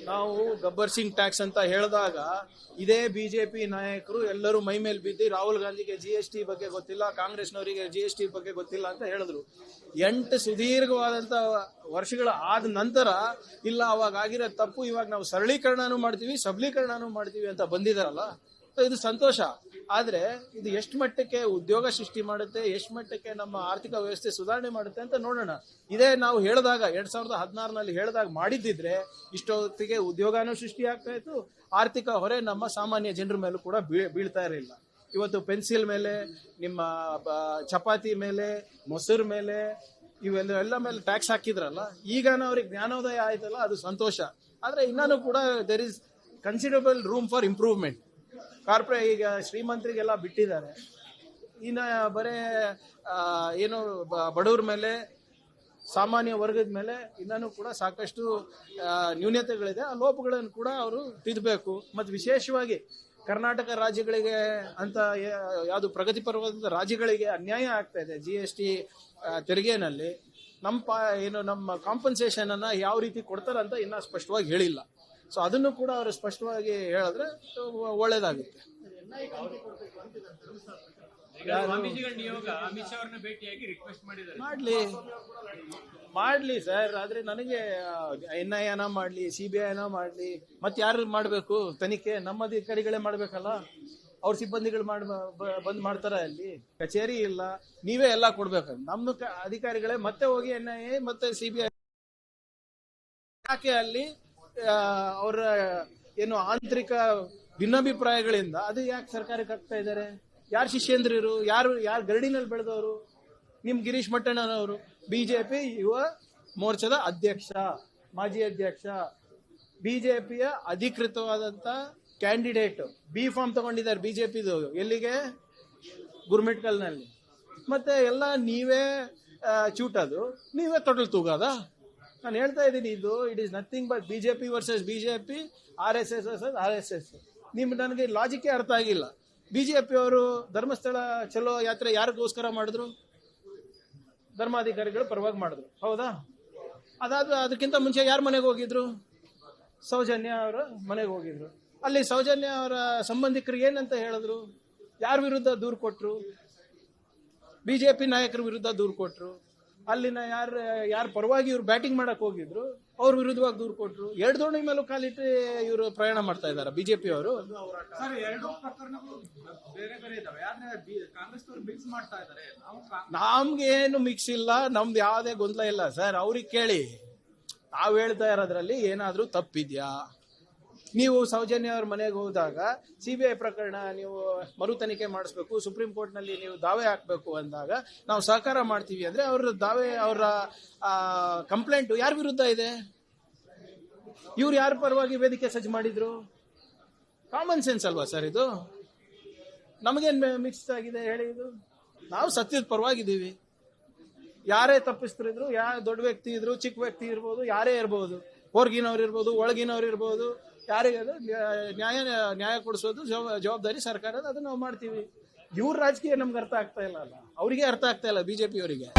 ನಾವು ಗಬ್ಬರ್ ಸಿಂಗ್ ಟ್ಯಾಕ್ಸ್ ಅಂತ ಹೇಳಿದಾಗ ಇದೇ ಬಿಜೆಪಿ ನಾಯಕರು ಎಲ್ಲರೂ ಮೈ ಮೇಲೆ ಬಿದ್ದು ರಾಹುಲ್ ಗಾಂಧಿಗೆ GST ಬಗ್ಗೆ ಗೊತ್ತಿಲ್ಲ, ಕಾಂಗ್ರೆಸ್ನವರಿಗೆ GST ಬಗ್ಗೆ ಗೊತ್ತಿಲ್ಲ ಅಂತ ಹೇಳಿದ್ರು. 8 ಸುದೀರ್ಘವಾದಂತ ವರ್ಷಗಳ ಆದ ನಂತರ ಇಲ್ಲ ಅವಾಗ ಆಗಿರೋ ತಪ್ಪು ಇವಾಗ ನಾವು ಸರಳೀಕರಣನೂ ಮಾಡ್ತೀವಿ ಸಬಲೀಕರಣನೂ ಮಾಡ್ತೀವಿ ಅಂತ ಬಂದಿದಾರಲ್ಲ, ಇದು ಸಂತೋಷ. ಆದ್ರೆ ಇದು ಎಷ್ಟು ಮಟ್ಟಕ್ಕೆ ಉದ್ಯೋಗ ಸೃಷ್ಟಿ ಮಾಡುತ್ತೆ, ಎಷ್ಟು ಮಟ್ಟಕ್ಕೆ ನಮ್ಮ ಆರ್ಥಿಕ ವ್ಯವಸ್ಥೆ ಸುಧಾರಣೆ ಮಾಡುತ್ತೆ ಅಂತ ನೋಡೋಣ. ಇದೇ ನಾವು ಹೇಳಿದಾಗ 2016ನಲ್ಲಿ ಹೇಳಿದಾಗ ಮಾಡಿದ್ದಿದ್ರೆ ಇಷ್ಟೊತ್ತಿಗೆ ಉದ್ಯೋಗನೂ ಸೃಷ್ಟಿ ಆಗ್ತಾ ಇತ್ತು, ಆರ್ಥಿಕ ಹೊರೆ ನಮ್ಮ ಸಾಮಾನ್ಯ ಜನರ ಮೇಲೂ ಕೂಡ ಬೀಳ್ತಾ ಇರಲಿಲ್ಲ. ಇವತ್ತು ಪೆನ್ಸಿಲ್ ಮೇಲೆ, ನಿಮ್ಮ ಚಪಾತಿ ಮೇಲೆ, ಮೊಸರು ಮೇಲೆ, ಇವೆಲ್ಲ ಮೇಲೆ ಟ್ಯಾಕ್ಸ್ ಹಾಕಿದ್ರಲ್ಲ, ಈಗ ಅವ್ರಿಗೆ ಜ್ಞಾನೋದಯ ಆಯ್ತಲ್ಲ, ಅದು ಸಂತೋಷ. ಆದ್ರೆ ಇನ್ನೂ ಕೂಡ there is considerable room for improvement. Corporate ಈಗ ಶ್ರೀಮಂತರಿಗೆಲ್ಲ ಬಿಟ್ಟಿದ್ದಾರೆ, ಇನ್ನು ಬರೇ ಏನು ಬಡವ್ರ ಮೇಲೆ, ಸಾಮಾನ್ಯ ವರ್ಗದ ಮೇಲೆ ಇನ್ನೂ ಕೂಡ ಸಾಕಷ್ಟು ನ್ಯೂನತೆಗಳಿದೆ. ಆ ಲೋಪಗಳನ್ನು ಕೂಡ ಅವರು ತಿದ್ದಬೇಕು. ಮತ್ತು ವಿಶೇಷವಾಗಿ ಕರ್ನಾಟಕ ರಾಜ್ಯಗಳಿಗೆ ಅಂತ ಯಾವುದು ಪ್ರಗತಿಪರವಾದ ರಾಜ್ಯಗಳಿಗೆ ಅನ್ಯಾಯ ಆಗ್ತಾ ಇದೆ GST ತೆರಿಗೆನಲ್ಲಿ. ನಮ್ಮ ಕಾಂಪನ್ಸೇಷನ್ ಅನ್ನ ಯಾವ ರೀತಿ ಕೊಡ್ತಾರಂತ ಇನ್ನೂ ಸ್ಪಷ್ಟವಾಗಿ ಹೇಳಿಲ್ಲ. ಸೊ ಅದನ್ನು ಕೂಡ ಅವರು ಸ್ಪಷ್ಟವಾಗಿ ಹೇಳಿದ್ರೆ ಒಳ್ಳೇದಾಗುತ್ತೆ. ಮಾಡ್ಲಿ ಸರ್, ಆದ್ರೆ ನನಗೆ NIA ಮಾಡ್ಲಿ, CBI ಮಾಡ್ಲಿ, ಮತ್ತೆ ಯಾರು ಮಾಡ್ಬೇಕು ತನಿಖೆ? ನಮ್ಮ ಅಧಿಕಾರಿಗಳೇ ಮಾಡ್ಬೇಕಲ್ಲ. ಅವ್ರ ಸಿಬ್ಬಂದಿಗಳು ಬಂದ್ ಮಾಡ್ತಾರ? ಅಲ್ಲಿ ಕಚೇರಿ ಇಲ್ಲ, ನೀವೇ ಎಲ್ಲ ಕೊಡ್ಬೇಕು. ನಮ್ಮ ಅಧಿಕಾರಿಗಳೇ ಮತ್ತೆ ಹೋಗಿ NIA ಮತ್ತೆ CBI ಯಾಕೆ ಅಲ್ಲಿ ಅವರ ಏನು ಆಂತರಿಕ ಭಿನ್ನಾಭಿಪ್ರಾಯಗಳಿಂದ ಅದು ಯಾಕೆ ಸರ್ಕಾರಕ್ಕೆ ಆಗ್ತಾ ಇದ್ದಾರೆ? ಯಾರು ಶಿಷ್ಯೇಂದ್ರರು, ಯಾರು ಗರಡಿನಲ್ಲಿ ಬೆಳೆದವರು? ನಿಮ್ ಗಿರೀಶ್ ಮಟ್ಟಣ್ಣನವರು BJP ಯುವ ಮೋರ್ಚಾದ ಅಧ್ಯಕ್ಷ, ಮಾಜಿ ಅಧ್ಯಕ್ಷ, BJPಯ ಅಧಿಕೃತವಾದಂತ ಕ್ಯಾಂಡಿಡೇಟ್. B ಫಾರ್ಮ್ ತಗೊಂಡಿದ್ದಾರೆ BJPದು. ಎಲ್ಲಿಗೆ? ಗುರ್ಮಿಟ್ಕಲ್ನಲ್ಲಿ. ಮತ್ತೆ ಎಲ್ಲ ನೀವೇ ಚೂಟದು, ನೀವೇ ತೊಡಲ್ ತೂಗದ. ನಾನು ಹೇಳ್ತಾ ಇದ್ದೀನಿ, ಇದು it is nothing but BJP versus BJP, RSS versus RSS. ನನಗೆ ಲಾಜಿಕ್ಕೇ ಅರ್ಥ ಆಗಿಲ್ಲ. BJP ಅವರು ಧರ್ಮಸ್ಥಳ ಚಲೋ ಯಾತ್ರೆ ಯಾರಿಗೋಸ್ಕರ ಮಾಡಿದ್ರು? ಧರ್ಮಾಧಿಕಾರಿಗಳು ಪರವಾಗಿ ಮಾಡಿದ್ರು, ಹೌದಾ? ಅದಕ್ಕಿಂತ ಮುಂಚೆ ಯಾರ ಮನೆಗೆ ಹೋಗಿದ್ರು? ಸೌಜನ್ಯ ಅವರ ಮನೆಗೆ ಹೋಗಿದ್ರು. ಅಲ್ಲಿ ಸೌಜನ್ಯ ಅವರ ಸಂಬಂಧಿಕರಿಗೆ ಏನಂತ ಹೇಳಿದ್ರು? ಯಾರ ವಿರುದ್ಧ ದೂರು ಕೊಟ್ರು? BJP ನಾಯಕರ ವಿರುದ್ಧ ದೂರು ಕೊಟ್ರು. ಅಲ್ಲಿನ ಯಾರ ಪರವಾಗಿ ಇವ್ರು ಬ್ಯಾಟಿಂಗ್ ಮಾಡಕ್ ಹೋಗಿದ್ರು ಅವ್ರ ವಿರುದ್ಧವಾಗಿ ದೂರು ಕೊಟ್ರು. 2 ದೋಣಿ ಮೇಲೂ ಕಾಲಿಟ್ಟು ಇವರು ಪ್ರಯಾಣ ಮಾಡ್ತಾ ಇದ್ದಾರೆ BJP ಅವರು. ನಮ್ಗೆ ಏನು ಮಿಕ್ಸ್ ಇಲ್ಲ, ನಮ್ದು ಯಾವುದೇ ಗೊಂದಲ ಇಲ್ಲ ಸರ್. ಅವ್ರಿಗೆ ಕೇಳಿ, ತಾವ್ ಹೇಳ್ತಾ ಇರೋದ್ರಲ್ಲಿ ಏನಾದ್ರೂ ತಪ್ಪಿದ್ಯಾ? ನೀವು ಸೌಜನ್ಯ ಅವ್ರ ಮನೆಗೆ ಹೋದಾಗ CBI ಪ್ರಕರಣ ನೀವು ಮರು ತನಿಖೆ ಮಾಡಿಸ್ಬೇಕು, ಸುಪ್ರೀಂ ಕೋರ್ಟ್ ನಲ್ಲಿ ನೀವು ದಾವೆ ಹಾಕಬೇಕು ಅಂದಾಗ ನಾವು ಸಹಕಾರ ಮಾಡ್ತೀವಿ ಅಂದ್ರೆ ಅವ್ರ ದಾವೆ, ಅವರ ಕಂಪ್ಲೇಂಟ್ ಯಾರ ವಿರುದ್ಧ ಇದೆ? ಇವ್ರು ಯಾರ ಪರವಾಗಿ ವೇದಿಕೆ ಸಜ್ಜು ಮಾಡಿದ್ರು? ಕಾಮನ್ ಸೆನ್ಸ್ ಅಲ್ವಾ ಸರ್ ಇದು? ನಮಗೇನ್ ಮಿಕ್ಸ್ ಆಗಿದೆ ಹೇಳಿ? ಇದು ನಾವು ಸತ್ಯದ ಪರವಾಗಿದ್ದೀವಿ. ಯಾರೇ ತಪ್ಪಿಸ್ತಿದ್ರು, ಯಾರು ದೊಡ್ಡ ವ್ಯಕ್ತಿ ಇದ್ರು, ಚಿಕ್ಕ ವ್ಯಕ್ತಿ ಇರ್ಬೋದು, ಯಾರೇ ಇರ್ಬೋದು, ಹೊರಗಿನವ್ರು ಇರ್ಬೋದು, ಒಳಗಿನವ್ರು ಇರ್ಬೋದು, ಯಾರಿಗೆ ನ್ಯಾಯ ಕೊಡಿಸೋದು ಜವಾಬ್ದಾರಿ ಸರ್ಕಾರದ, ಅದನ್ನ ನಾವು ಮಾಡ್ತೀವಿ. ಇವ್ರ ರಾಜಕೀಯ ನಮ್ಗೆ ಅರ್ಥ ಆಗ್ತಾ ಇಲ್ಲ ಅಲ್ಲ, ಅವರಿಗೆ ಅರ್ಥ ಆಗ್ತಾ ಇಲ್ಲ BJP ಅವರಿಗೆ.